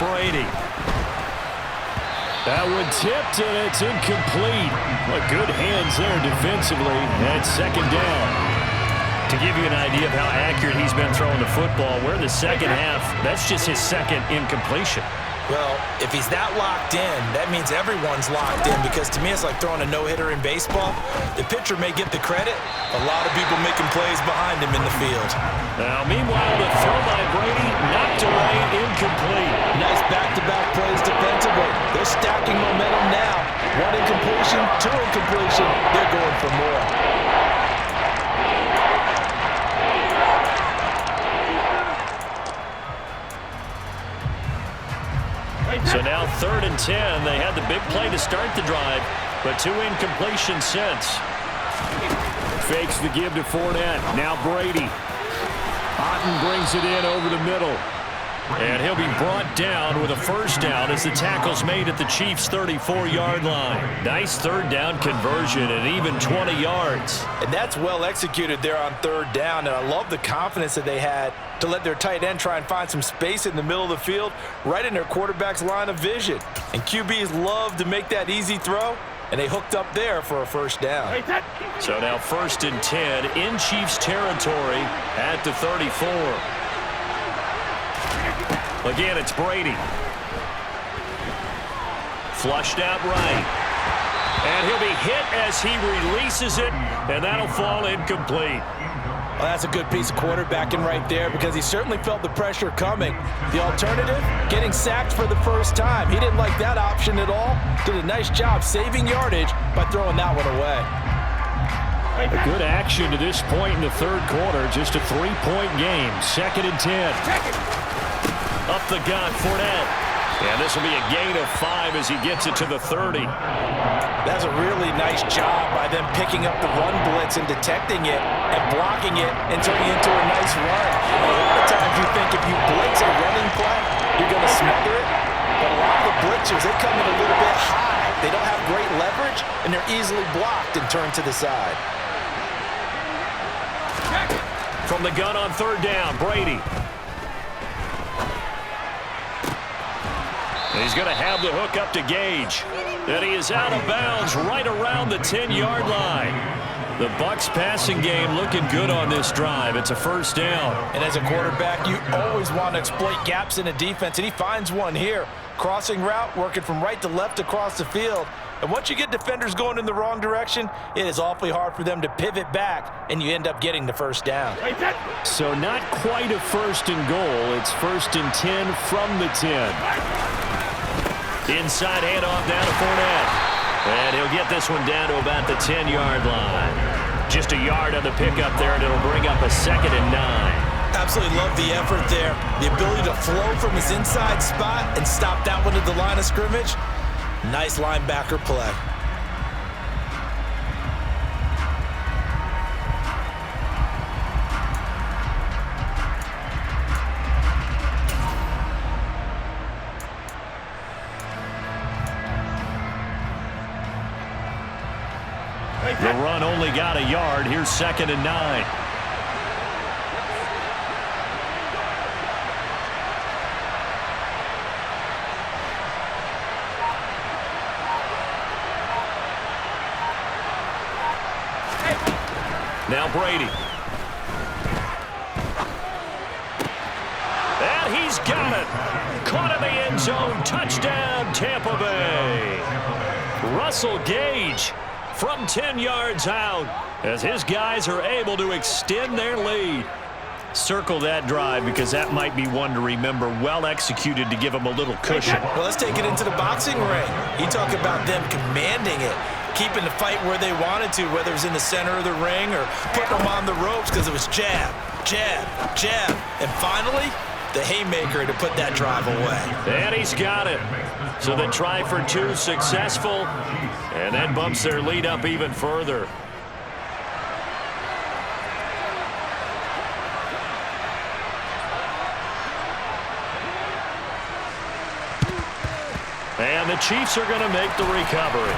Brady. That one tipped, and it's incomplete. But good hands there defensively. And second down. To give you an idea of how accurate he's been throwing the football, we're in the second half. That's just his second incompletion. Well, if he's that locked in, that means everyone's locked in, because to me it's like throwing a no-hitter in baseball. The pitcher may get the credit. A lot of people making plays behind him in the field. Now, meanwhile, the throw by Brady knocked away, incomplete. Nice back-to-back plays defensively. They're stacking momentum now. One incompletion, two incompletion. They're going for more. So now 3rd and 10. They had the big play to start the drive, but two incompletions since. Fakes the give to Fournette. Now Brady. Otten brings it in over the middle. And he'll be brought down with a first down as the tackle's made at the Chiefs' 34-yard line. Nice third down conversion and even 20 yards. And that's well executed there on 3rd down, and I love the confidence that they had to let their tight end try and find some space in the middle of the field, right in their quarterback's line of vision. And QBs love to make that easy throw, and they hooked up there for a first down. So now 1st and 10 in Chiefs territory at the 34. Again, it's Brady. Flushed out right. And he'll be hit as he releases it, and that'll fall incomplete. Well, that's a good piece of quarterbacking right there, because he certainly felt the pressure coming. The alternative, getting sacked for the first time. He didn't like that option at all. Did a nice job saving yardage by throwing that one away. A good action to this point in the 3rd quarter. Just a 3-point game. 2nd and 10. Up the gut, Fournette. And this will be a gain of 5 as he gets it to the 30. That's a really nice job by them picking up the run blitz and detecting it and blocking it and turning it into a nice run. And a lot of times you think if you blitz a running play, you're going to smother it. But a lot of the blitzers, they come in a little bit high. They don't have great leverage, and they're easily blocked and turned to the side. From the gun on 3rd down, Brady. He's going to have the hook up to Gage. And he is out of bounds right around the 10-yard line. The Bucs passing game looking good on this drive. It's a first down. And as a quarterback, you always want to exploit gaps in a defense, and he finds one here. Crossing route, working from right to left across the field. And once you get defenders going in the wrong direction, it is awfully hard for them to pivot back, and you end up getting the first down. So not quite a 1st and goal. It's 1st and 10 from the 10. Inside handoff down to Fournette. And he'll get this one down to about the 10-yard line. Just a yard on the pickup there, and it'll bring up a 2nd and 9. Absolutely love the effort there. The ability to flow from his inside spot and stop that one at the line of scrimmage. Nice linebacker play. The run only got a yard. Here's 2nd and 9. Now Brady. And he's got it. Caught in the end zone. Touchdown, Tampa Bay. Russell Gage from 10 yards out as his guys are able to extend their lead. Circle that drive because that might be one to remember. Well executed to give them a little cushion. Well, let's take it into the boxing ring. You talk about them commanding it, keeping the fight where they wanted to, whether it was in the center of the ring or putting them on the ropes, because it was jab, jab, jab, and finally the haymaker to put that drive away. And he's got it. So the try for 2 successful, and that bumps their lead up even further. And the Chiefs are going to make the recovery.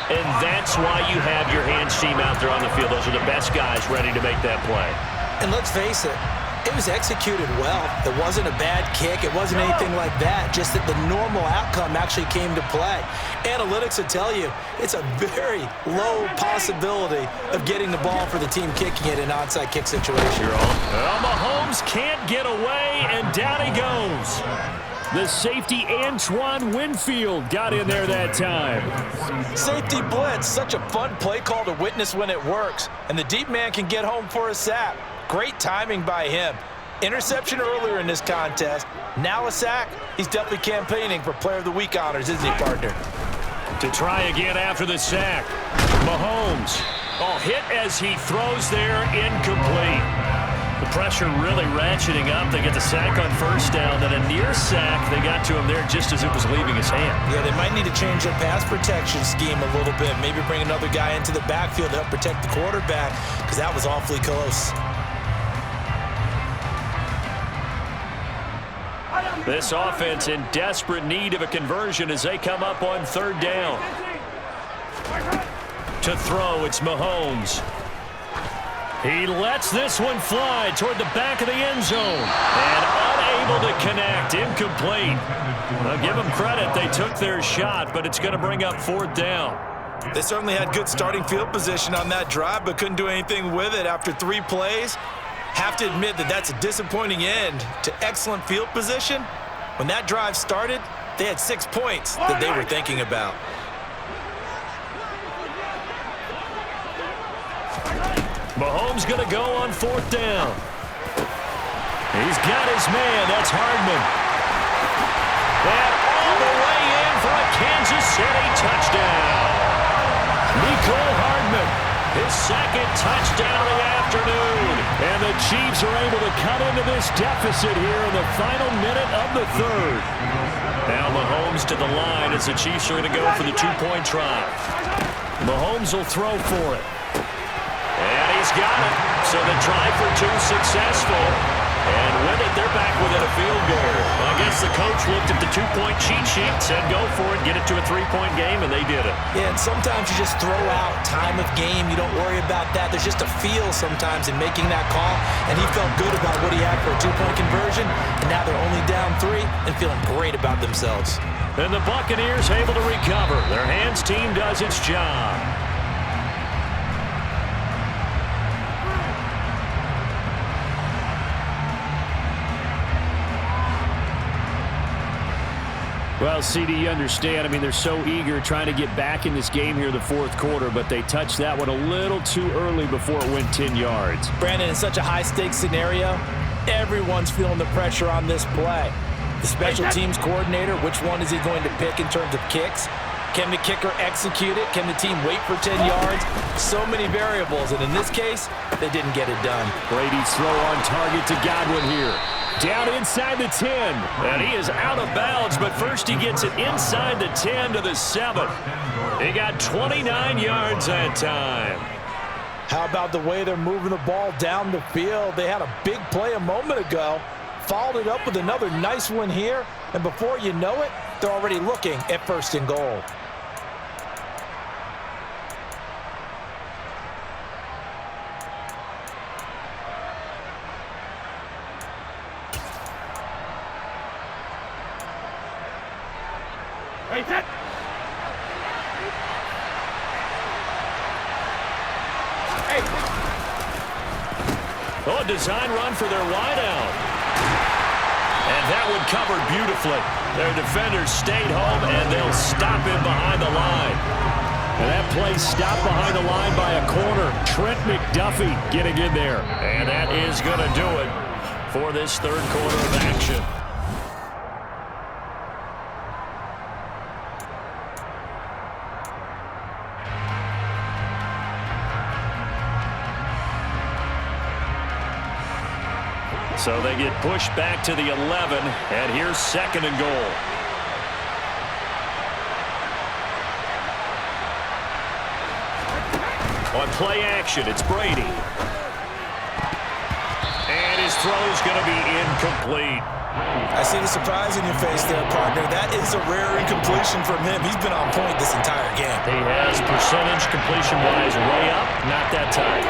And that's why you have your hands team out there on the field. Those are the best guys ready to make that play. And let's face it, It was executed well. It wasn't a bad kick. It wasn't anything like that. Just that the normal outcome actually came to play. Analytics will tell you it's a very low possibility of getting the ball for the team kicking it in an onside kick situation. Well, Mahomes can't get away, and down he goes. The safety, Antoine Winfield, got in there that time. Safety blitz, such a fun play call to witness when it works. And the deep man can get home for a sack. Great timing by him. Interception earlier in this contest. Now a sack. He's definitely campaigning for Player of the Week honors, isn't he, partner? To try again after the sack. Mahomes. Hit as he throws there, incomplete. The pressure really ratcheting up. They get the sack on first down. Then a near sack. They got to him there just as it was leaving his hand. Yeah, they might need to change their pass protection scheme a little bit. Maybe bring another guy into the backfield to help protect the quarterback, because that was awfully close. This offense in desperate need of a conversion as they come up on third down. To throw, it's Mahomes. He lets this one fly toward the back of the end zone. And unable to connect. Incomplete. I'll give them credit. They took their shot, but it's going to bring up fourth down. They certainly had good starting field position on that drive, but couldn't do anything with it after 3 plays. Have to admit that that's a disappointing end to excellent field position. When that drive started, they had 6 points that they were thinking about. Mahomes going to go on fourth down. He's got his man. That's Hardman. And all the way in for a Kansas City touchdown. Nicole Hardman, his second touchdown of the afternoon. And the Chiefs are able to cut into this deficit here in the final minute of the third. Now Mahomes to the line as the Chiefs are going to go for the 2-point try. Mahomes will throw for it. And he's got it. So the try for 2 successful. And with it, they're back within a field goal. I guess the coach looked at the 2-point cheat sheet, said go for it, get it to a 3-point game, and they did it. Yeah, and sometimes you just throw out time of game. You don't worry about that. There's just a feel sometimes in making that call, and he felt good about what he had for a 2-point conversion, and now they're only down 3 and feeling great about themselves. And the Buccaneers able to recover. Their hands team does its job. Well, CD, you understand. I mean, they're so eager trying to get back in this game here in the fourth quarter, but they touched that one a little too early before it went 10 yards. Brandon, in such a high-stakes scenario, everyone's feeling the pressure on this play. The special teams coordinator, which one is he going to pick in terms of kicks? Can the kicker execute it? Can the team wait for 10 yards? So many variables, and in this case, they didn't get it done. Brady's throw on target to Godwin here. Down inside the 10. And he is out of bounds, but first he gets it inside the 10 to the 7. He got 29 yards that time. How about the way they're moving the ball down the field? They had a big play a moment ago. Followed it up with another nice one here. And before you know it, they're already looking at first and goal. Oh, a design run for their wideout. And that one covered beautifully. Their defenders stayed home, and they'll stop him behind the line. And that play stopped behind the line by a corner. Trent McDuffie getting in there. And that is going to do it for this third quarter of action. So they get pushed back to the 11, and here's second and goal. On play action, it's Brady. And his throw's going to be incomplete. I see the surprise in your face there, partner. That is a rare incompletion from him. He's been on point this entire game. He has percentage completion-wise way up, not that time.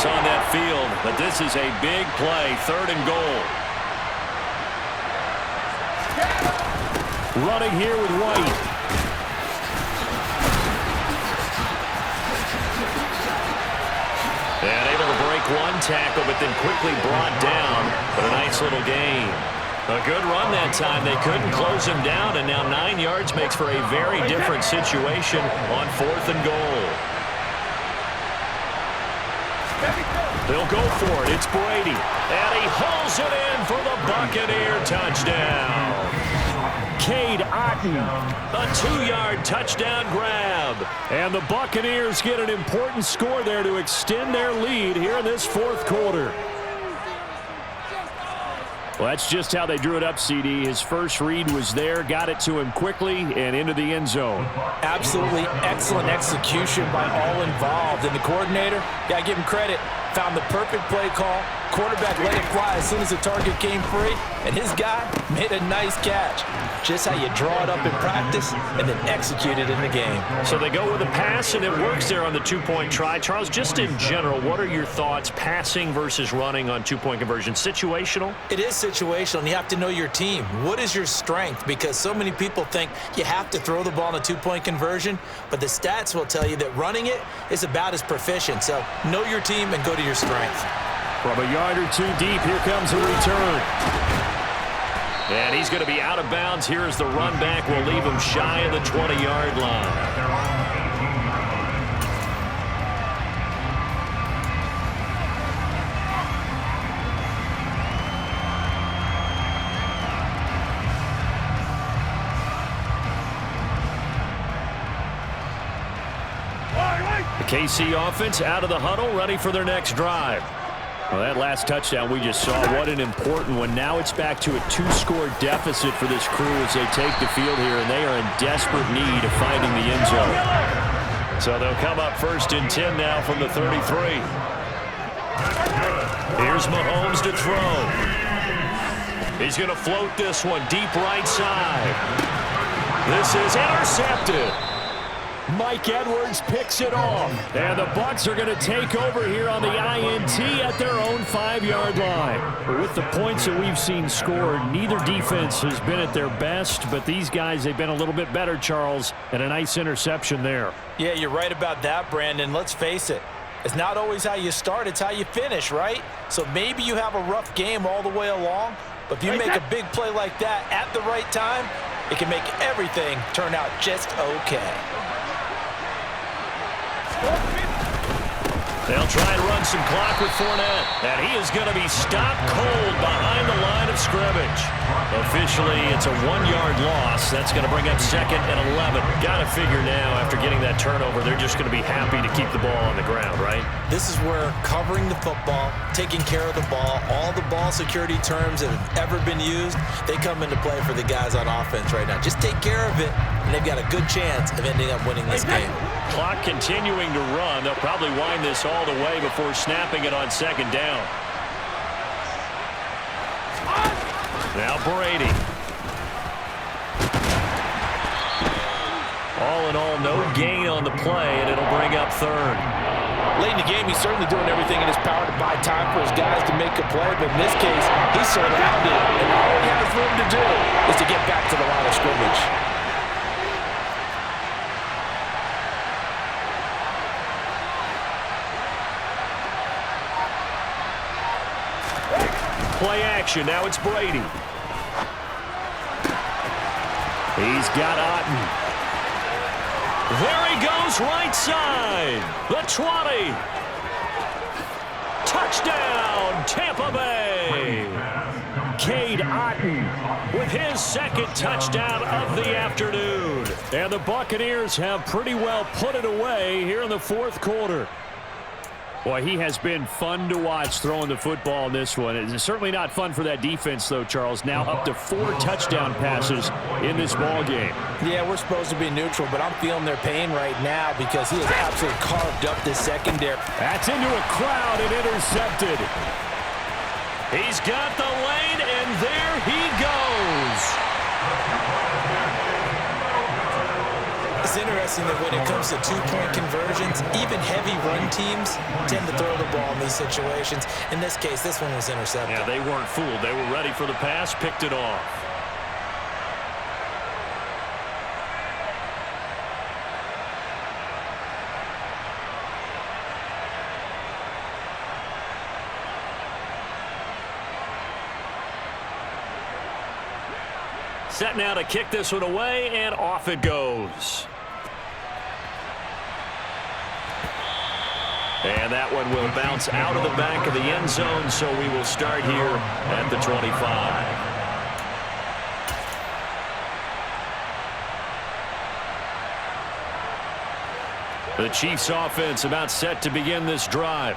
is on that field, but this is a big play, 3rd and goal. Running here with White. And able to break one tackle, but then quickly brought down. But a nice little gain. A good run that time. They couldn't close him down, and now 9 yards makes for a very different situation on 4th and goal. They'll go for it. It's Brady. And he hauls it in for the Buccaneer touchdown. Cade Otton. A 2-yard touchdown grab. And the Buccaneers get an important score there to extend their lead here in this 4th quarter. Well, that's just how they drew it up, CD. His first read was there, got it to him quickly, and into the end zone. Absolutely excellent execution by all involved. And the coordinator, got to give him credit, found the perfect play call. Quarterback let it fly as soon as the target came free, and his guy made a nice catch. Just how you draw it up in practice and then execute it in the game. So they go with a pass, and it works there on the 2-point try. Charles, just in general, what are your thoughts passing versus running on 2-point conversion? Situational? It is situational, and you have to know your team. What is your strength? Because so many people think you have to throw the ball in a 2-point conversion, but the stats will tell you that running it is about as proficient. So know your team and go to your strength. From a yard or two deep, here comes a return. And he's going to be out of bounds. Here is the run back. We'll leave him shy of the 20-yard line. The KC offense out of the huddle, ready for their next drive. Well, that last touchdown we just saw, what an important one. Now it's back to a 2-score deficit for this crew as they take the field here, and they are in desperate need of finding the end zone. So they'll come up 1st and 10 now from the 33. Here's Mahomes to throw. He's going to float this one deep right side. This is intercepted. Mike Edwards picks it off. And the Bucs are going to take over here on the INT at their own 5-yard line. With the points that we've seen scored, neither defense has been at their best, but these guys, they've been a little bit better, Charles, and a nice interception there. Yeah, you're right about that, Brandon. Let's face it. It's not always how you start, it's how you finish, right? So maybe you have a rough game all the way along, but if you make a big play like that at the right time, it can make everything turn out just okay. They'll try and run some clock with Fournette. And he is going to be stopped cold behind the line of scrimmage. Officially, it's a 1-yard loss. That's going to bring up 2nd and 11. Got to figure now, after getting that turnover, they're just going to be happy to keep the ball on the ground, right? This is where covering the football, taking care of the ball, all the ball security terms that have ever been used, they come into play for the guys on offense right now. Just take care of it, and they've got a good chance of ending up winning this game. Clock continuing to run. They'll probably wind this all the way before snapping it on 2nd down. Now Brady. All in all, no gain on the play, and it'll bring up 3rd. Late in the game, he's certainly doing everything in his power to buy time for his guys to make a play, but in this case, he's surrounded, and all he has room to do is to get back to the line of scrimmage. Play action. Now it's Brady. He's got Otton. There he goes, right side. The 20. Touchdown, Tampa Bay. Cade Otton with his 2nd touchdown of the afternoon. And the Buccaneers have pretty well put it away here in the 4th quarter. Boy, he has been fun to watch throwing the football in this one. It's certainly not fun for that defense, though, Charles. Now up to 4 touchdown passes in this ball game. Yeah, we're supposed to be neutral, but I'm feeling their pain right now because he has absolutely carved up this secondary. That's into a crowd and intercepted. He's got the lane, and there he goes. It's interesting that when it comes to two-point conversions, even heavy run teams tend to throw the ball in these situations. In this case, this one was intercepted. Yeah, they weren't fooled. They were ready for the pass, picked it off. Set now to kick this one away, and off it goes. And that one will bounce out of the back of the end zone, so we will start here at the 25. The Chiefs offense about set to begin this drive.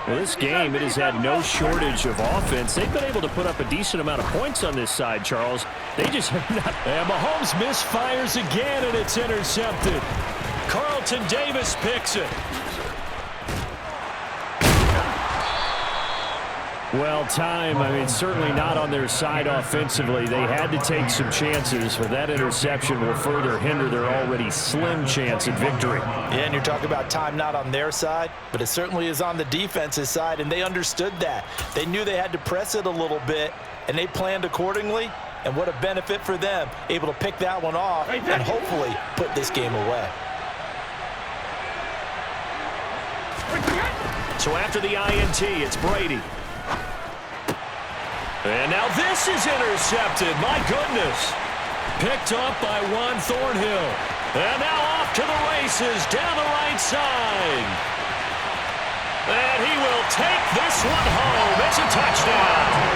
Well, this game, it has had no shortage of offense. They've been able to put up a decent amount of points on this side, Charles. They just have not. And Mahomes misfires again, and it's intercepted. Carlton Davis picks it. Well, certainly not on their side offensively. They had to take some chances, but that interception will further hinder their already slim chance at victory. Yeah, and you're talking about time not on their side, but it certainly is on the defense's side, and they understood that. They knew they had to press it a little bit, and they planned accordingly, and what a benefit for them, able to pick that one off and hopefully put this game away. So after the INT, it's Brady. And now this is intercepted. My goodness. Picked up by Juan Thornhill. And now off to the races down the right side. And he will take this one home. It's a touchdown.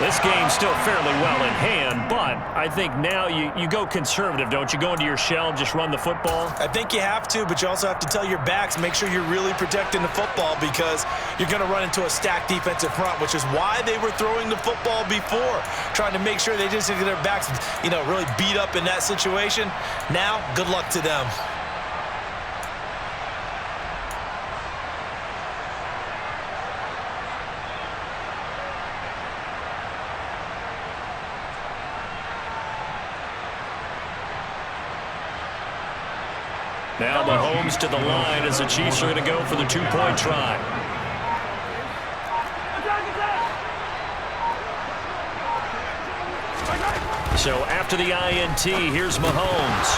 This game's still fairly well in hand, but I think now you go conservative, don't you? Go into your shell and just run the football? I think you have to, but you also have to tell your backs, make sure you're really protecting the football because you're going to run into a stacked defensive front, which is why they were throwing the football before, trying to make sure they just get their backs, really beat up in that situation. Now, good luck to them. Now Mahomes to the line as the Chiefs are going to go for the two-point try. So after the INT, here's Mahomes.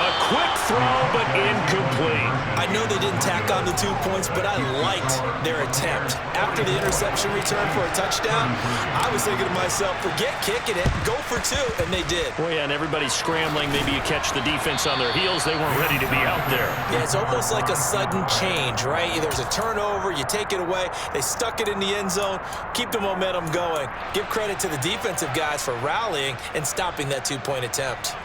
A quick throw, but incomplete. I know they didn't tack on the 2 points, but I liked their attempt. After the interception return for a touchdown, I was thinking to myself, forget kicking it, go for two, and they did. Well, yeah, and everybody's scrambling. Maybe you catch the defense on their heels. They weren't ready to be out there. Yeah, it's almost like a sudden change, right? There's a turnover, you take it away, they stuck it in the end zone, keep the momentum going. Give credit to the defensive guys for rallying and stopping that two-point attempt.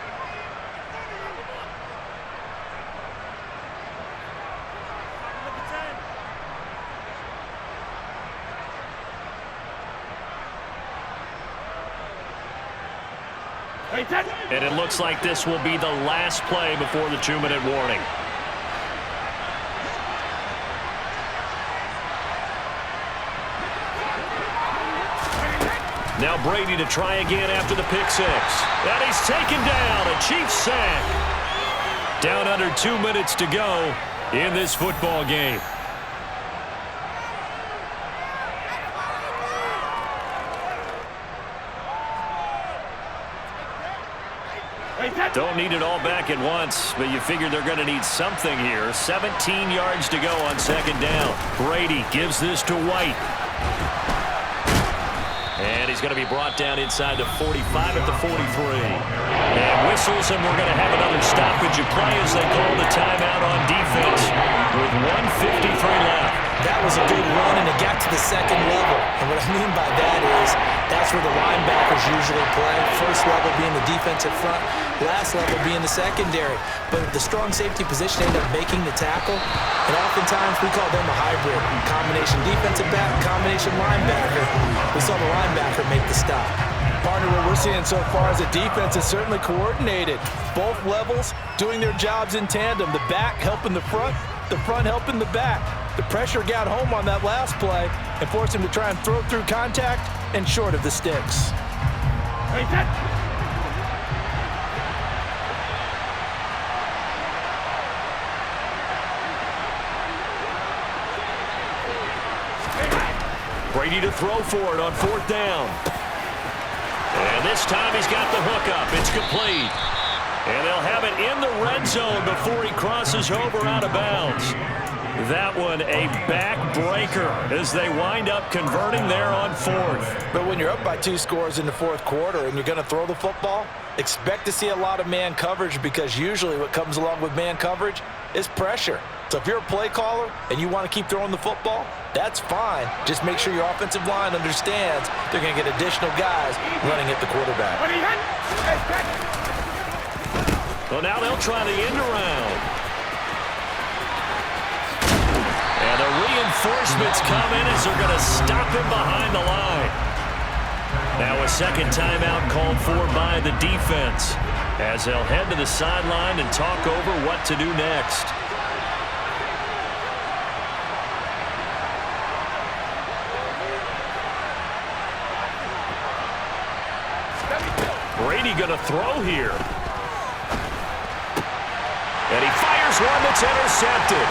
And it looks like this will be the last play before the 2-minute warning. Now Brady to try again after the pick six. And he's taken down. A Chiefs sack. Down under 2 minutes to go in this football game. Don't need it all back at once, but you figure they're going to need something here. 17 yards to go on second down. Brady gives this to White. And he's going to be brought down inside the 45 at the 43. And whistles, and we're going to have another stoppage of play as they call the timeout on defense with 1:53 left. That was a good run, and it got to the second level. And what I mean by that is that's where the linebackers usually play. First level being the defensive front, last level being the secondary. But the strong safety position ended up making the tackle, and oftentimes we call them a hybrid. Combination defensive back, combination linebacker. We saw the linebacker make the stop. Partner, what we're seeing so far is the defense is certainly coordinated. Both levels doing their jobs in tandem. The back helping the front helping the back. The pressure got home on that last play and forced him to try and throw through contact and short of the sticks. Brady to throw for it on 4th down. And this time he's got the hook up. It's complete. And they'll have it in the red zone before he crosses over out of bounds. That one a backbreaker as they wind up converting there on 4th. But when you're up by 2 scores in the 4th quarter and you're going to throw the football, expect to see a lot of man coverage, because usually what comes along with man coverage is pressure. So if you're a play caller and you want to keep throwing the football, that's fine. Just make sure your offensive line understands they're going to get additional guys running at the quarterback. Well, now they'll try the end around. And the reinforcements come in as they're going to stop him behind the line. Now a second timeout called for by the defense as they'll head to the sideline and talk over what to do next. Brady going to throw here. And he fires one that's intercepted.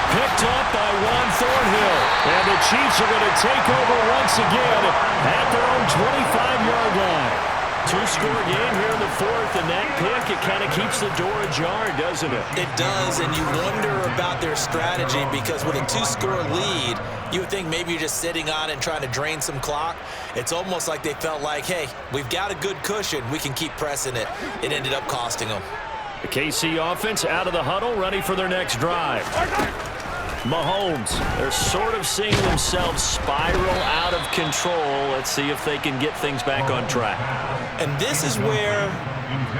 Picked up by Juan Thornhill. And the Chiefs are going to take over once again at their own 25-yard line. 2-score game here in the 4th, and that pick, it kind of keeps the door ajar, doesn't it? It does, and you wonder about their strategy, because with a 2-score lead, you would think maybe you're just sitting on it and trying to drain some clock. It's almost like they felt like, hey, we've got a good cushion. We can keep pressing it. It ended up costing them. The KC offense out of the huddle, ready for their next drive. Mahomes, they're sort of seeing themselves spiral out of control. Let's see if they can get things back on track. And this is where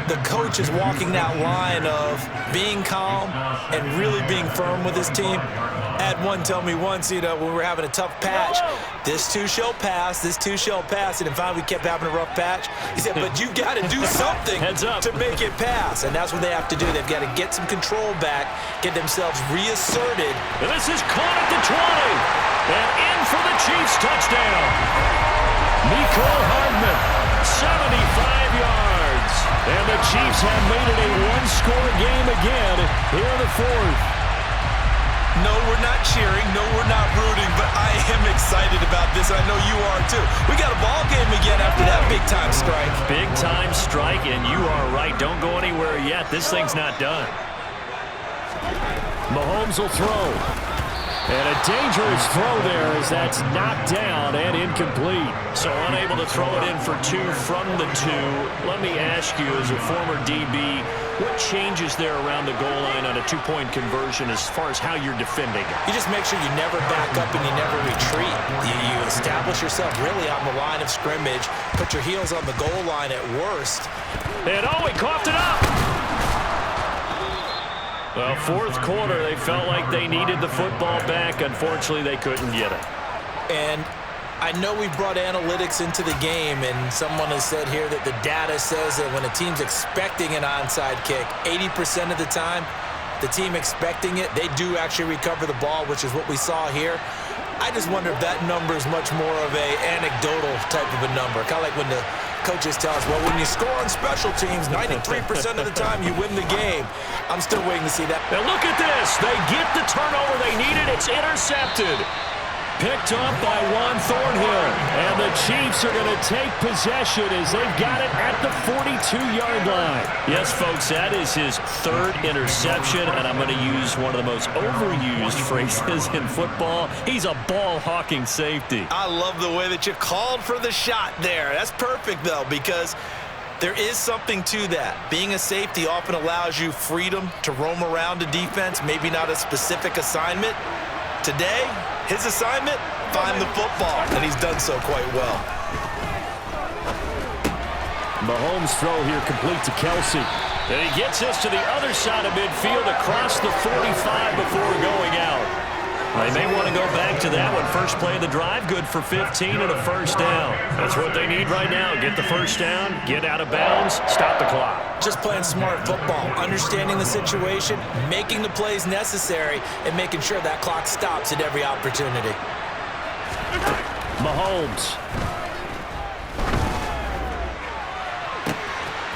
the coach is walking that line of being calm and really being firm with his team. I had one tell me once, when we were having a tough patch, this too shall pass, this too shall pass, and then finally we kept having a rough patch. He said, but you've got to do something to make it pass, and that's what they have to do. They've got to get some control back, get themselves reasserted. And this is caught at the 20, and in for the Chiefs touchdown. Mecole Hardman, 75 yards, and the Chiefs have made it a 1-score game again here in the 4th. No, we're not cheering. No, we're not rooting, but I am excited about this. I know you are too. We got a ball game again after that big-time strike. Big-time strike, and you are right. Don't go anywhere yet. This thing's not done. Mahomes will throw. And a dangerous throw there as that's knocked down and incomplete. So unable to throw it in for 2 from the 2. Let me ask you, as a former DB, what changes there around the goal line on a 2-point conversion as far as how you're defending? You just make sure you never back up and you never retreat. You establish yourself really on the line of scrimmage, put your heels on the goal line at worst. And he coughed it up. Well, 4th quarter, they felt like they needed the football back. Unfortunately, they couldn't get it. And I know we brought analytics into the game, and someone has said here that the data says that when a team's expecting an onside kick, 80% of the time, the team expecting it, they do actually recover the ball, which is what we saw here. I just wonder if that number is much more of a anecdotal type of a number. Kind of like when the coaches tell us, well, when you score on special teams, 93% of the time you win the game. I'm still waiting to see that. Now look at this. They get the turnover they needed. It's intercepted. Picked up by Juan Thornhill. And the Chiefs are going to take possession as they've got it at the 42-yard line. Yes, folks, that is his 3rd interception, and I'm going to use one of the most overused phrases in football. He's a ball-hawking safety. I love the way that you called for the shot there. That's perfect, though, because there is something to that. Being a safety often allows you freedom to roam around a defense, maybe not a specific assignment. Today, his assignment, find the football, and he's done so quite well. Mahomes' throw here complete to Kelsey. And he gets us to the other side of midfield across the 45 before going out. They may want to go back to that one. First play of the drive, good for 15 and a first down. That's what they need right now. Get the first down, get out of bounds, stop the clock. Just playing smart football, understanding the situation, making the plays necessary, and making sure that clock stops at every opportunity. Mahomes.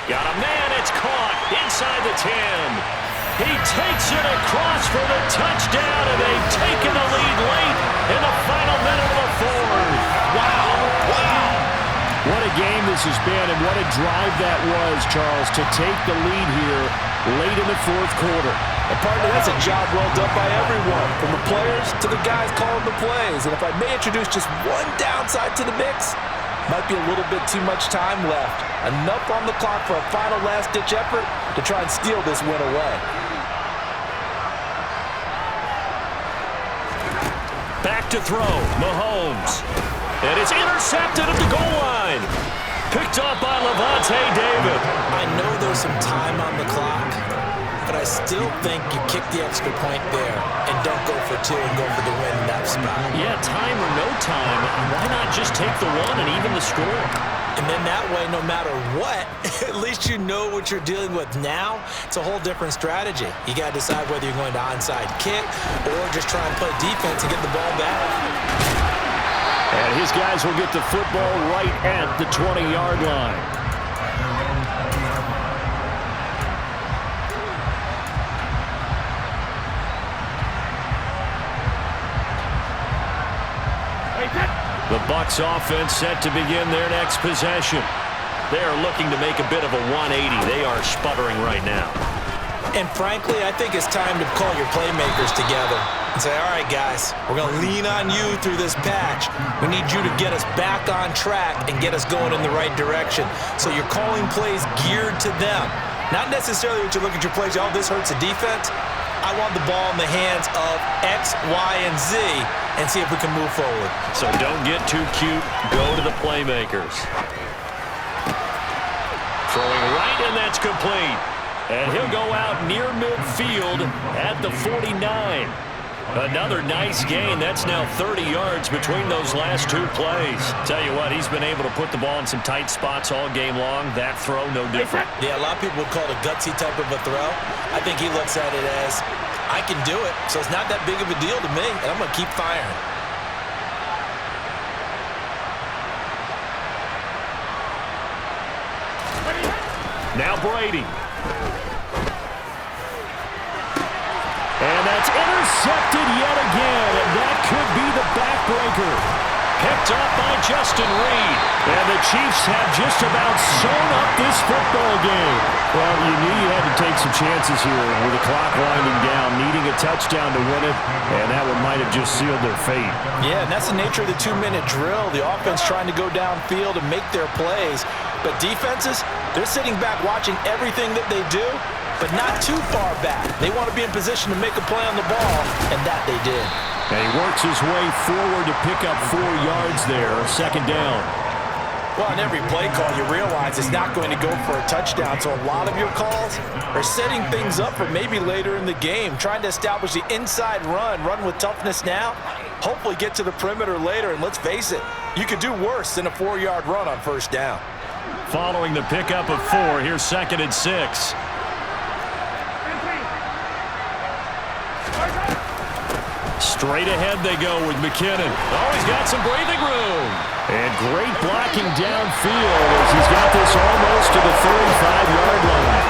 Got a man, it's caught inside the 10. He takes it across for the touchdown, and they've taken the lead late in the final minute of the 4th. game this has been, and what a drive that was, Charles, to take the lead here late in the fourth quarter. And partner, that's a job well done by everyone, from the players to the guys calling the plays. And if I may introduce just one downside to the mix, might be a little bit too much time left. Enough on the clock for a final last-ditch effort to try and steal this win away. Back to throw, Mahomes. And it's intercepted at the goal line. Picked up by Levante David. I know there's some time on the clock, but I still think you kick the extra point there and don't go for two and go for the win in that spot. Yeah, time or no time, why not just take the one and even the score? And then that way, no matter what, at least you know what you're dealing with now. It's a whole different strategy. You got to decide whether you're going to onside kick or just try and play defense and get the ball back. And his guys will get the football right at the 20-yard line. The Bucs offense set to begin their next possession. They are looking to make a bit of a 180. They are sputtering right now. And frankly, I think it's time to call your playmakers together and say, all right, guys, we're going to lean on you through this patch. We need you to get us back on track and get us going in the right direction. So you're calling plays geared to them. Not necessarily when you look at your plays, oh, this hurts the defense. I want the ball in the hands of X, Y, and Z and see if we can move forward. So don't get too cute. Go to the playmakers. Throwing right, and that's complete. And he'll go out near midfield at the 49. Another nice gain. That's now 30 yards between those last two plays. Tell you what, he's been able to put the ball in some tight spots all game long. That throw, no different. Yeah, a lot of people would call it a gutsy type of a throw. I think he looks at it as, I can do it, so it's not that big of a deal to me, and I'm going to keep firing. Now Brady. And that's intercepted yet again, and that could be the backbreaker. Picked up by Justin Reed. And the Chiefs have just about sewn up this football game. Well, you knew you had to take some chances here with the clock winding down, needing a touchdown to win it, and that one might have just sealed their fate. Yeah, and that's the nature of the 2-minute drill. The offense trying to go downfield and make their plays. But defenses, they're sitting back watching everything that they do, but not too far back. They want to be in position to make a play on the ball, and that they did. And he works his way forward to pick up 4 yards there, second down. Well, on every play call, you realize it's not going to go for a touchdown, so a lot of your calls are setting things up for maybe later in the game, trying to establish the inside run with toughness now, hopefully get to the perimeter later, and let's face it, you could do worse than a 4-yard run on first down. Following the pickup of 4, here's 2nd and 6. Straight ahead they go with McKinnon. Oh, he's got some breathing room. And great blocking downfield as he's got this almost to the 35-yard line.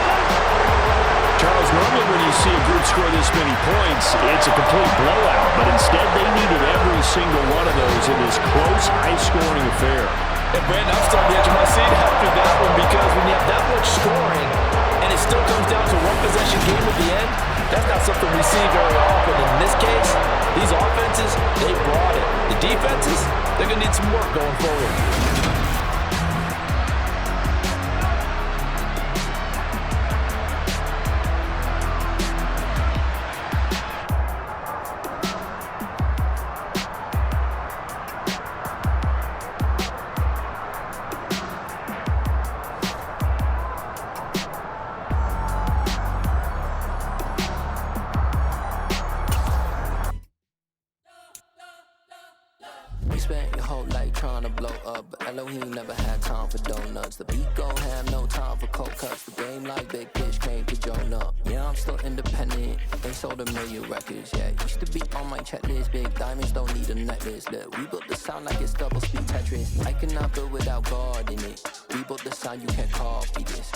Charles, normally when you see a group score this many points, it's a complete blowout. But instead, they needed every single one of those in this close, high-scoring affair. And Brandon, I'm still on the edge of my seat after that one because when you have that much scoring and it still comes down to one possession game at the end, that's not something we see very often. In this case, these offenses, they brought it. The defenses, they're going to need some work going forward. Spent your whole life trying to blow up, but Elohim never had time for donuts. The beat gon' have no time for cold cuts. The game like Big Fish came to join up. Yeah, I'm still independent. They sold 1 million records. Yeah, used to be on my checklist. Big diamonds don't need a necklace. Look, we built the sound like it's double speed Tetris. I cannot build without God in it. We built the sound, you can't copy this.